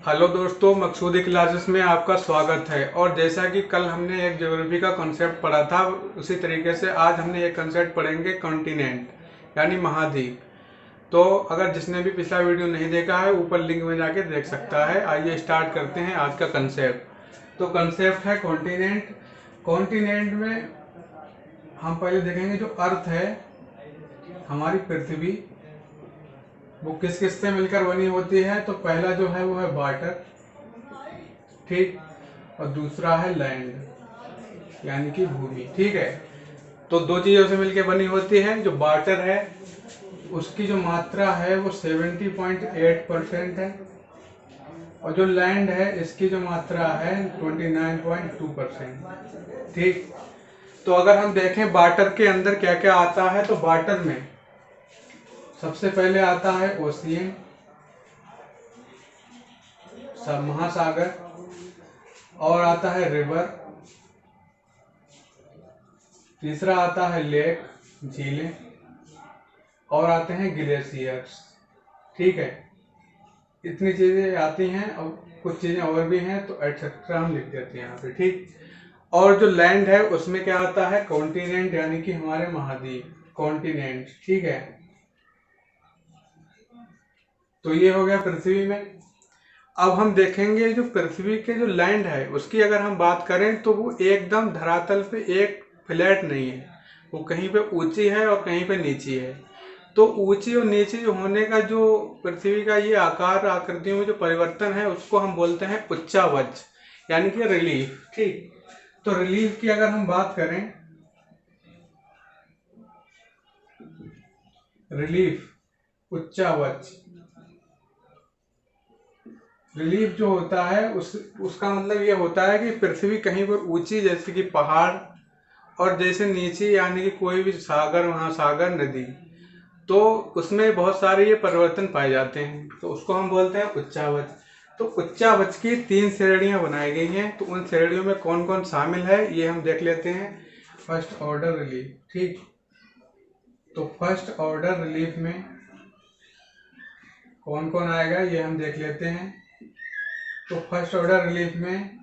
Hello दोस्तों, मकसूदी classes में आपका स्वागत है। और जैसा कि कल हमने एक ज्योग्राफी का कॉन्सेप्ट पढ़ा था, उसी तरीके से आज हमने एक कॉन्सेप्ट पढ़ेंगे कॉन्टिनेंट यानी महाद्वीप। तो अगर जिसने भी पिछला वीडियो नहीं देखा है, ऊपर लिंक में जाके देख सकता है। आइए स्टार्ट करते हैं आज का कंसेप्ट। तो कंसेप्ट है कॉन्टिनेंट। कॉन्टिनेंट में हम पहले देखेंगे जो अर्थ है, हमारी पृथ्वी, वो किस किस से मिलकर बनी होती है। तो पहला जो है वो है वाटर, ठीक, और दूसरा है लैंड यानी कि भूमि, ठीक है। तो दो चीजों से मिलकर बनी होती है। जो वाटर है उसकी जो मात्रा है वो 70.8% है, और जो लैंड है इसकी जो मात्रा है 29.2%, ठीक। तो अगर हम देखें वाटर के अंदर क्या क्या आता है, तो वाटर में सबसे पहले आता है ओशियन, सब महासागर, और आता है रिवर, तीसरा आता है लेक, झीलें, और आते हैं ग्लेशियर्स, ठीक है। इतनी चीजें आती हैं, और कुछ चीजें और भी हैं, तो एटसेट्रा हम लिख देते हैं यहाँ पे, ठीक। और जो लैंड है उसमें क्या आता है, कॉन्टिनेंट यानी कि हमारे महाद्वीप, कॉन्टिनेंट, ठीक है। तो ये हो गया पृथ्वी में। अब हम देखेंगे जो पृथ्वी के जो लैंड है उसकी अगर हम बात करें, तो वो एकदम धरातल पे एक फ्लैट नहीं है, वो कहीं पे ऊंची है और कहीं पे नीची है। तो ऊंची और नीची होने का जो पृथ्वी का ये आकार आकृतियों में जो परिवर्तन है, उसको हम बोलते हैं उच्चावच यानी कि रिलीफ, ठीक। तो रिलीफ की अगर हम बात करें, रिलीफ, उच्चावच, रिलीफ जो होता है उसका मतलब ये होता है कि पृथ्वी कहीं पर ऊंची जैसे कि पहाड़, और जैसे नीचे यानी कि कोई भी सागर, महासागर, नदी, तो उसमें बहुत सारे ये परिवर्तन पाए जाते हैं, तो उसको हम बोलते हैं उच्चावच। तो उच्चावच की 3 श्रेणियां बनाई गई हैं। तो उन श्रेणियों में कौन कौन शामिल है ये हम देख लेते हैं। फर्स्ट ऑर्डर रिलीफ, ठीक। तो फर्स्ट ऑर्डर रिलीफ में कौन कौन आएगा ये हम देख लेते हैं। तो फर्स्ट ऑर्डर रिलीफ में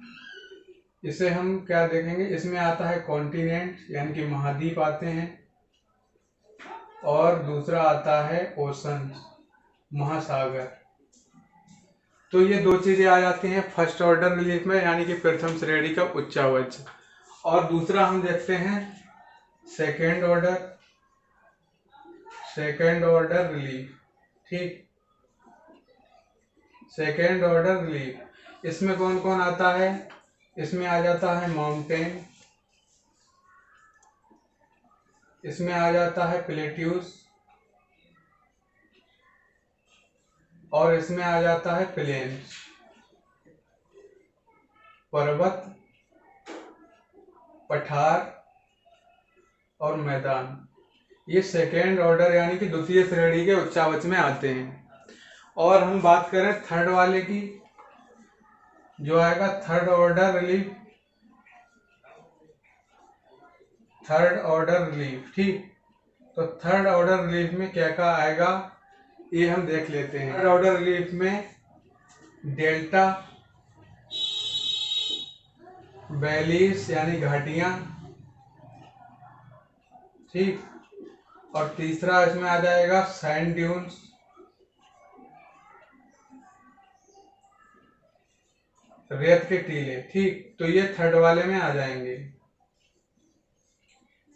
इसे हम क्या देखेंगे, इसमें आता है कॉन्टिनेंट यानी कि महाद्वीप आते हैं, और दूसरा आता है ओशन, महासागर। तो ये दो चीजें आ जाती हैं फर्स्ट ऑर्डर रिलीफ में यानी कि प्रथम श्रेणी का उच्चावच। और दूसरा हम देखते हैं second order, second order relief, ठीक। सेकेंड ऑर्डर रिलीफ, इसमें कौन कौन आता है, इसमें आ जाता है माउंटेन, इसमें आ जाता है प्लेट्यूस, और इसमें आ जाता है प्लेन्स, पर्वत, पठार, और मैदान। ये सेकेंड ऑर्डर यानी कि द्वितीय श्रेणी के उच्चावच में आते हैं। और हम बात करें थर्ड वाले की, जो आएगा third order relief, third order relief, ठीक। तो थर्ड ऑर्डर रिलीफ में क्या क्या आएगा ये हम देख लेते हैं। थर्ड ऑर्डर रिलीफ में डेल्टा, वैलीज यानी घाटियां, ठीक। और तीसरा इसमें आ जाएगा सैंड ड्यून्स, रेत के टीले, ठीक। तो ये थर्ड वाले में आ जाएंगे।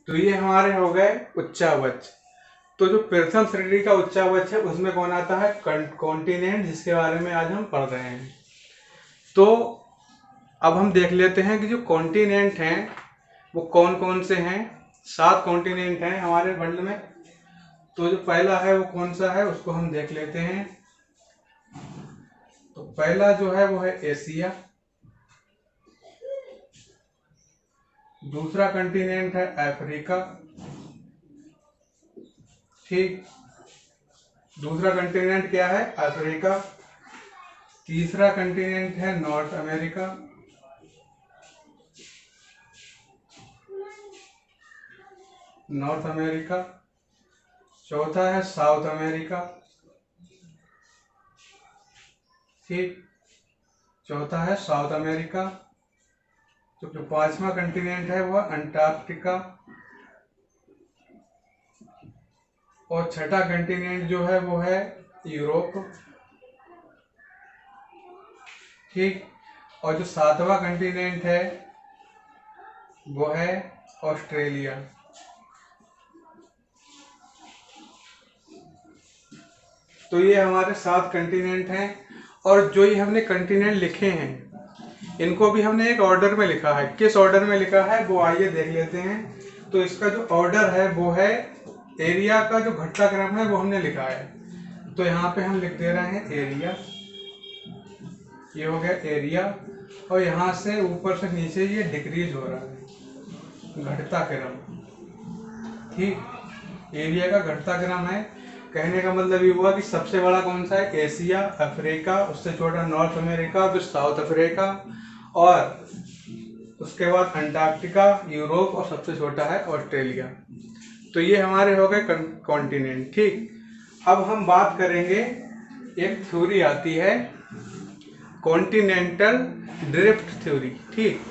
तो ये हमारे हो गए उच्चावच। तो जो प्रथम श्रेणी का उच्चावच है उसमें कौन आता है, कॉन्टिनेंट, जिसके बारे में आज हम पढ़ रहे हैं। तो अब हम देख लेते हैं कि जो कॉन्टिनेंट हैं वो कौन कौन से हैं। 7 कॉन्टिनेंट हैं हमारे वर्ल्ड में। तो जो पहला है वो कौन सा है उसको हम देख लेते हैं। तो पहला जो है वो है एशिया, दूसरा कॉन्टिनेंट है अफ्रीका, ठीक। दूसरा कॉन्टिनेंट क्या है, अफ्रीका। तीसरा कॉन्टिनेंट है नॉर्थ अमेरिका, नॉर्थ अमेरिका। चौथा है साउथ अमेरिका, ठीक। चौथा है साउथ अमेरिका। तो जो पांचवा कंटिनेंट है वो अंटार्कटिका। और छठा कंटिनेंट जो है वो है यूरोप। ठीक। और जो सातवां कंटिनेंट है वो है ऑस्ट्रेलिया। तो ये हमारे 7 कंटिनेंट हैं। और जो ये हमने कंटिनेंट लिखे हैं इनको भी हमने एक ऑर्डर में लिखा है। किस ऑर्डर में लिखा है वो आइए देख लेते हैं। तो इसका जो ऑर्डर है वो है एरिया का जो घटता क्रम है वो हमने लिखा है। तो यहाँ पे हम लिख दे रहे हैं एरिया। ये हो गया एरिया। और यहाँ से ऊपर से नीचे ये डिक्रीज हो रहा है, घटता क्रम। ठीक। एरिया का घटता क्रम है। कहने का मतलब ये हुआ कि सबसे बड़ा कौन सा है, एशिया, अफ्रीका, उससे छोटा नॉर्थ अमेरिका, फिर साउथ अफ्रीका, और उसके बाद अंटार्कटिका, यूरोप, और सबसे छोटा है ऑस्ट्रेलिया। तो ये हमारे हो गए कॉन्टिनेंट। ठीक। अब हम बात करेंगे, एक थ्योरी आती है कॉन्टिनेंटल ड्रिफ्ट थ्योरी। ठीक,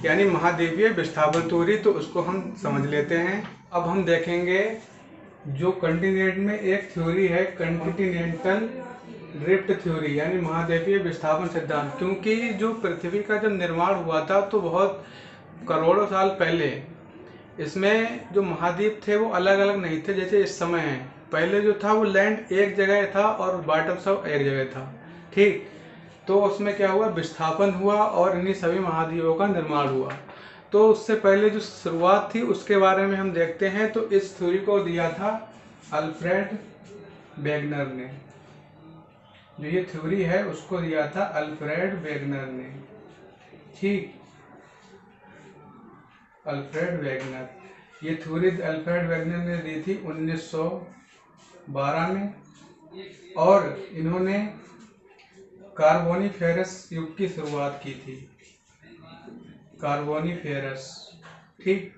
यानी महाद्वीपीय विस्थापन थ्योरी। तो उसको हम समझ लेते हैं। अब हम देखेंगे जो कॉन्टिनेंट में एक थ्योरी है कॉन्टिनेंटल ड्रिफ्ट थ्योरी, यानी महाद्वीपीय विस्थापन सिद्धांत। क्योंकि जो पृथ्वी का जब निर्माण हुआ था तो बहुत करोड़ों साल पहले इसमें जो महाद्वीप थे वो अलग अलग नहीं थे जैसे इस समय है। पहले जो था वो लैंड एक जगह था और बॉटम सब एक जगह था। ठीक। तो उसमें क्या हुआ, विस्थापन हुआ और इन्हीं सभी महाद्वीपों का निर्माण हुआ। तो उससे पहले जो शुरुआत थी उसके बारे में हम देखते हैं। तो इस थ्योरी को दिया था अल्फ्रेड वेगनर ने। जो ये थ्योरी है उसको दिया था अल्फ्रेड वेगनर ने। ठीक, अल्फ्रेड वेगनर। ये थ्योरी अल्फ्रेड वेगनर ने दी थी 1912 में। और इन्होंने कार्बोनिफेरस युग की शुरुआत की थी। कार्बोनिफेरस। ठीक,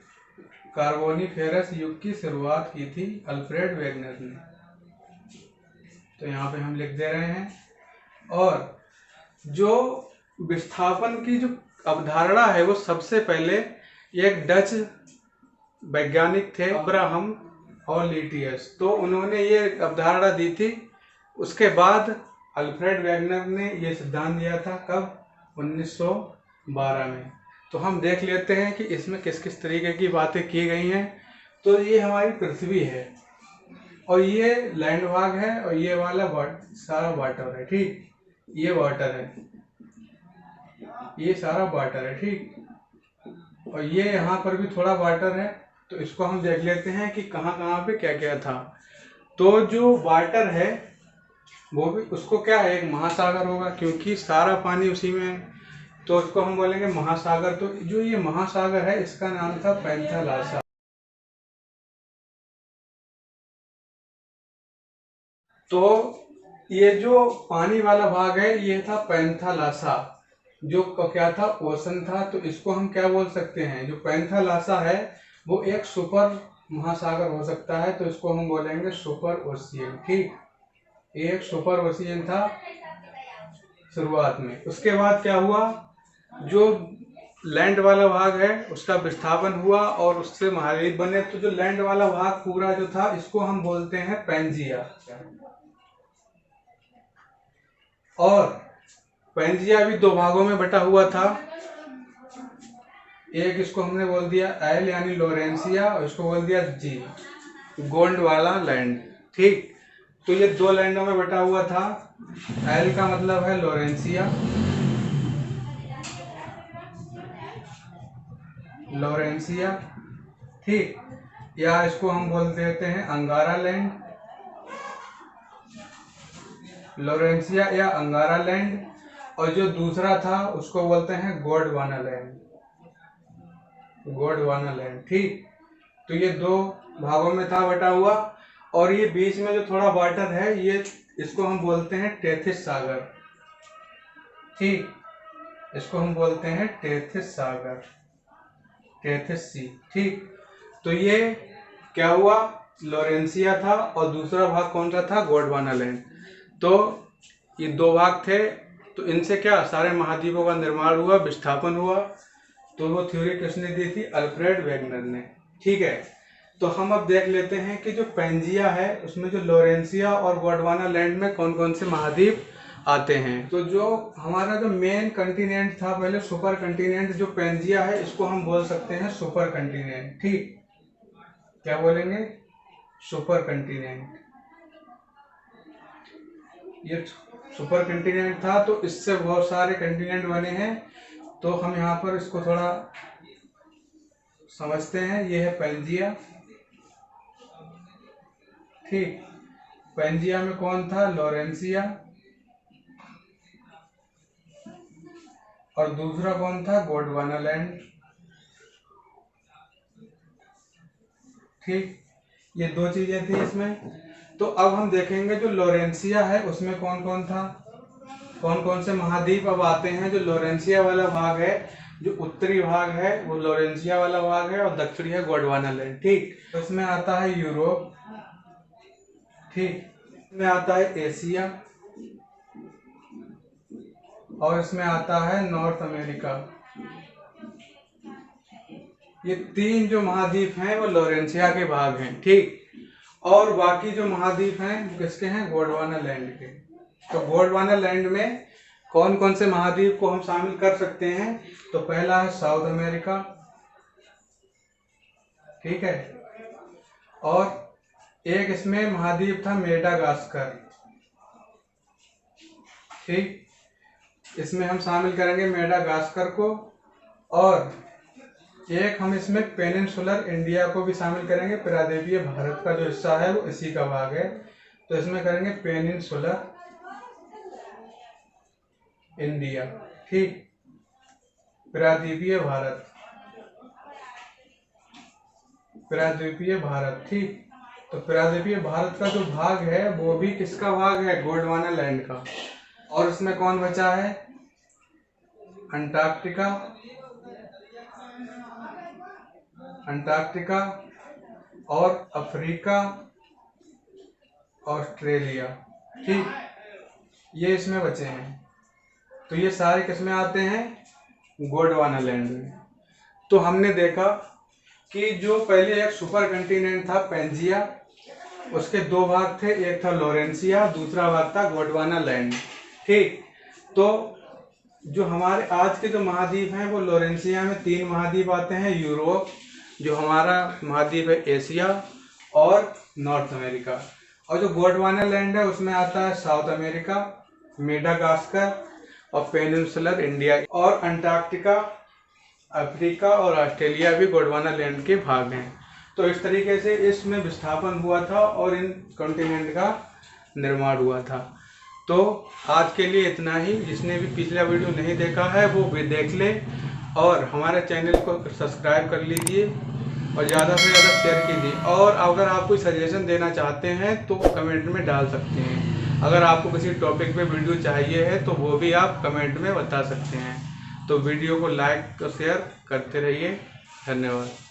कार्बोनिफेरस युग की शुरुआत की थी अल्फ्रेड वेगनर ने। तो यहाँ पे हम लिख दे रहे हैं। और जो विस्थापन की जो अवधारणा है वो सबसे पहले एक डच वैज्ञानिक थे अब्राहम हॉलिटियस। तो उन्होंने ये अवधारणा दी थी। उसके बाद अल्फ्रेड वेगनर ने ये सिद्धांत दिया था कब, 1912 में। तो हम देख लेते हैं कि इसमें किस किस तरीके की बातें की गई हैं। तो ये हमारी पृथ्वी है और ये लैंड भाग है और ये वाला सारा वाटर है। ठीक, ये वाटर है, ये सारा वाटर है। ठीक, और ये यहाँ पर भी थोड़ा वाटर है। तो इसको हम देख लेते हैं कि कहाँ कहाँ पे क्या क्या था। तो जो वाटर है वो भी, उसको क्या है, एक महासागर होगा क्योंकि सारा पानी उसी में है। तो उसको हम बोलेंगे महासागर। तो जो ये महासागर है इसका नाम था पैंथालासा। तो ये जो पानी वाला भाग है ये था पैंथालासा, जो क्या था, ओशन था। तो इसको हम क्या बोल सकते हैं, जो पैंथालासा है वो एक सुपर महासागर हो सकता है। तो इसको हम बोलेंगे सुपर ओशियन। ठीक, एक सुपर ओशियन था शुरुआत में। उसके बाद क्या हुआ, जो लैंड वाला भाग है उसका विस्थापन हुआ और उससे महाद्वीप बने। तो जो लैंड वाला भाग पूरा जो था इसको हम बोलते हैं पैंजिया। और पैंजिया भी दो भागों में बटा हुआ था। एक इसको हमने बोल दिया एल यानी लोरेंसिया, और इसको बोल दिया जी, गोंड वाला लैंड। ठीक, तो ये दो लैंडों में बटा हुआ था। एल का मतलब है लोरेंसिया, लोरेंसिया। ठीक, या इसको हम बोल देते हैं अंगारा लैंड, लोरेंसिया या अंगारा लैंड। और जो दूसरा था उसको बोलते हैं गोंडवाना लैंड, गोंडवाना लैंड। ठीक, तो ये दो भागों में था बटा हुआ। और ये बीच में जो थोड़ा वाटर है ये, इसको हम बोलते हैं टेथिस सागर। ठीक, इसको हम बोलते हैं टेथिस सागर, टेथिस सी। ठीक, तो ये क्या हुआ, लोरेंसिया था और दूसरा भाग कौन सा था, गोंडवाना लैंड। तो ये दो भाग थे। तो इनसे क्या सारे महाद्वीपों का निर्माण हुआ, विस्थापन हुआ। तो वो थ्योरी किसने दी थी? अल्फ्रेड वेगनर ने। ठीक है, तो हम अब देख लेते हैं कि जो पैंजिया है उसमें जो लोरेंसिया और गोंडवाना लैंड में कौन कौन से महाद्वीप आते हैं। तो जो हमारा जो मेन कंटिनेंट था पहले, सुपर कंटिनेंट, जो पैंजिया है इसको हम बोल सकते हैं सुपर कंटिनेंट। ठीक, क्या बोलेंगे? Super continent. ये सुपर कंटिनेंट था, तो इससे बहुत सारे कंटिनेंट बने हैं। तो हम यहाँ पर इसको थोड़ा समझते हैं। ये है पैंजिया। ठीक, पैंजिया में कौन था? लोरेंसिया। और दूसरा कौन था? गोंडवाना लैंड। ठीक, ये दो चीजें थी इसमें। तो अब हम देखेंगे जो लोरेंसिया है उसमें कौन कौन था, कौन कौन से महाद्वीप अब आते हैं। जो लोरेंसिया वाला भाग है, जो उत्तरी भाग है वो लोरेंसिया वाला भाग है, और दक्षिणी है गोंडवाना लैंड। ठीक, तो इसमें आता है यूरोप। ठीक, इसमें आता है एशिया, और इसमें आता है नॉर्थ अमेरिका। ये तीन जो महाद्वीप हैं वो लोरेंसिया के भाग हैं। ठीक, और बाकी जो महाद्वीप हैं वो किसके हैं? गोंडवाना लैंड के। तो गोंडवाना लैंड में कौन कौन से महाद्वीप को हम शामिल कर सकते हैं? तो पहला है साउथ अमेरिका। ठीक है, और एक इसमें महाद्वीप था मेडागास्कर। ठीक, इसमें हम शामिल करेंगे मेडागास्कर को। और एक हम इसमें पेनिनसुलर इंडिया को भी शामिल करेंगे। प्रायद्वीपीय भारत का जो हिस्सा है वो इसी का भाग है, तो इसमें करेंगे पेनिनसुलर इंडिया। ठीक, प्रायद्वीपीय भारत, प्रायद्वीपीय भारत। ठीक, तो प्रायद्वीपीय भारत का जो भाग है वो भी किसका भाग है? गोंडवाना लैंड का। और इसमें कौन बचा है? अंटार्कटिका, अंटार्कटिका और अफ्रीका, ऑस्ट्रेलिया। ठीक, ये इसमें बचे हैं। तो ये सारे किसमें आते हैं? गोंडवाना लैंड में। तो हमने देखा कि जो पहले एक सुपर कंटिनेंट था पैंजिया, उसके दो भाग थे, एक था लोरेंसिया, दूसरा भाग था गोंडवाना लैंड। ठीक, तो जो हमारे आज के जो महाद्वीप हैं वो लोरेंसिया में तीन महाद्वीप आते हैं। यूरोप, जो हमारा महाद्वीप है एशिया, और नॉर्थ अमेरिका। और जो गोंडवाना लैंड है उसमें आता है साउथ अमेरिका, मेडागास्कर और पेनिनसुलर इंडिया, और अंटार्कटिका, अफ्रीका और ऑस्ट्रेलिया भी गोंडवाना लैंड के भाग हैं। तो इस तरीके से इसमें विस्थापन हुआ था और इन कॉन्टिनेंट का निर्माण हुआ था। तो आज के लिए इतना ही। जिसने भी पिछला वीडियो नहीं देखा है वो भी देख ले, और हमारे चैनल को सब्सक्राइब कर लीजिए और ज़्यादा से ज़्यादा शेयर कीजिए। और अगर आप कोई सजेशन देना चाहते हैं तो कमेंट में डाल सकते हैं। अगर आपको किसी टॉपिक पे वीडियो चाहिए है तो वो भी आप कमेंट में बता सकते हैं। तो वीडियो को लाइक और शेयर करते रहिए। धन्यवाद।